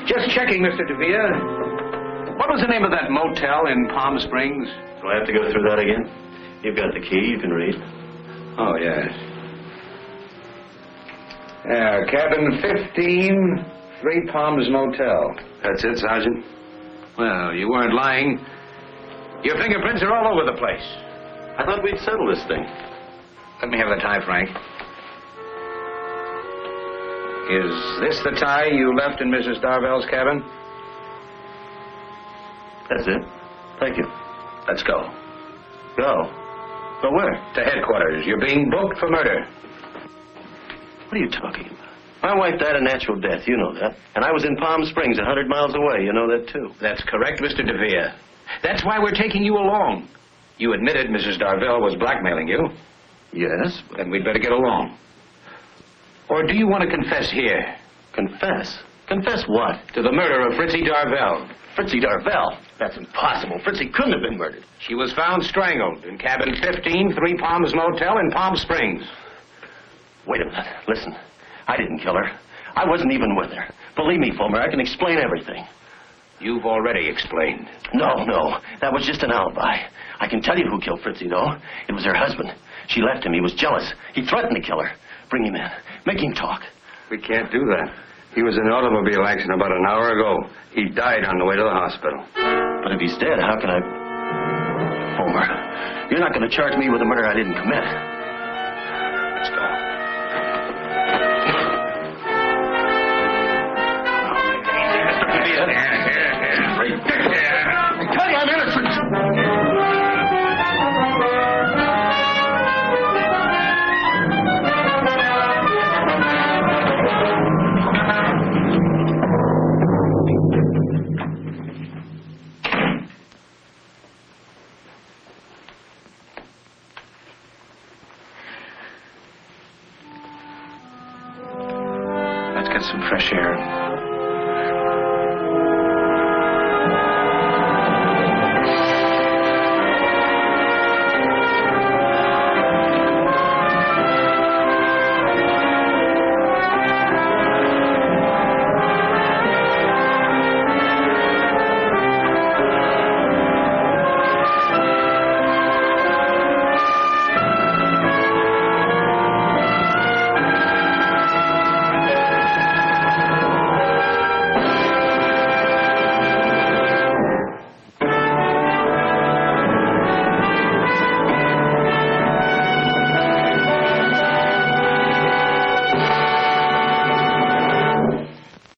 Just checking, Mr. DeVere. What was the name of that motel in Palm Springs? Do I have to go through that again? You've got the key. You can read. Oh, yes. Yeah, cabin 15, Three Palms Motel. That's it, Sergeant? Well, you weren't lying. Your fingerprints are all over the place. I thought we'd settle this thing. Let me have the tie, Frank. Is this the tie you left in Mrs. Darvell's cabin? That's it. Thank you. Let's go. Go? Go where? To headquarters. You're being booked for murder. What are you talking about? My wife died a natural death, you know that. And I was in Palm Springs, 100 miles away. You know that, too. That's correct, Mr. DeVere. That's why we're taking you along. You admitted Mrs. Darvell was blackmailing you. Yes. Then we'd better get along. Or do you want to confess here? Confess? Confess what? To the murder of Fritzy Darvell. Fritzy Darvell? That's impossible. Fritzy couldn't have been murdered. She was found strangled in cabin 15, Three Palms Motel in Palm Springs. Wait a minute. Listen. I didn't kill her. I wasn't even with her. Believe me, Fulmer, I can explain everything. You've already explained. No. That was just an alibi. I can tell you who killed Fritzy, though. It was her husband. She left him. He was jealous. He threatened to kill her. Bring him in. Make him talk. We can't do that. He was in an automobile accident about an hour ago. He died on the way to the hospital. But if he's dead, how can I... Fulmer, you're not going to charge me with a murder I didn't commit. Let's go. I tell you I'm innocent. Let's get some fresh air.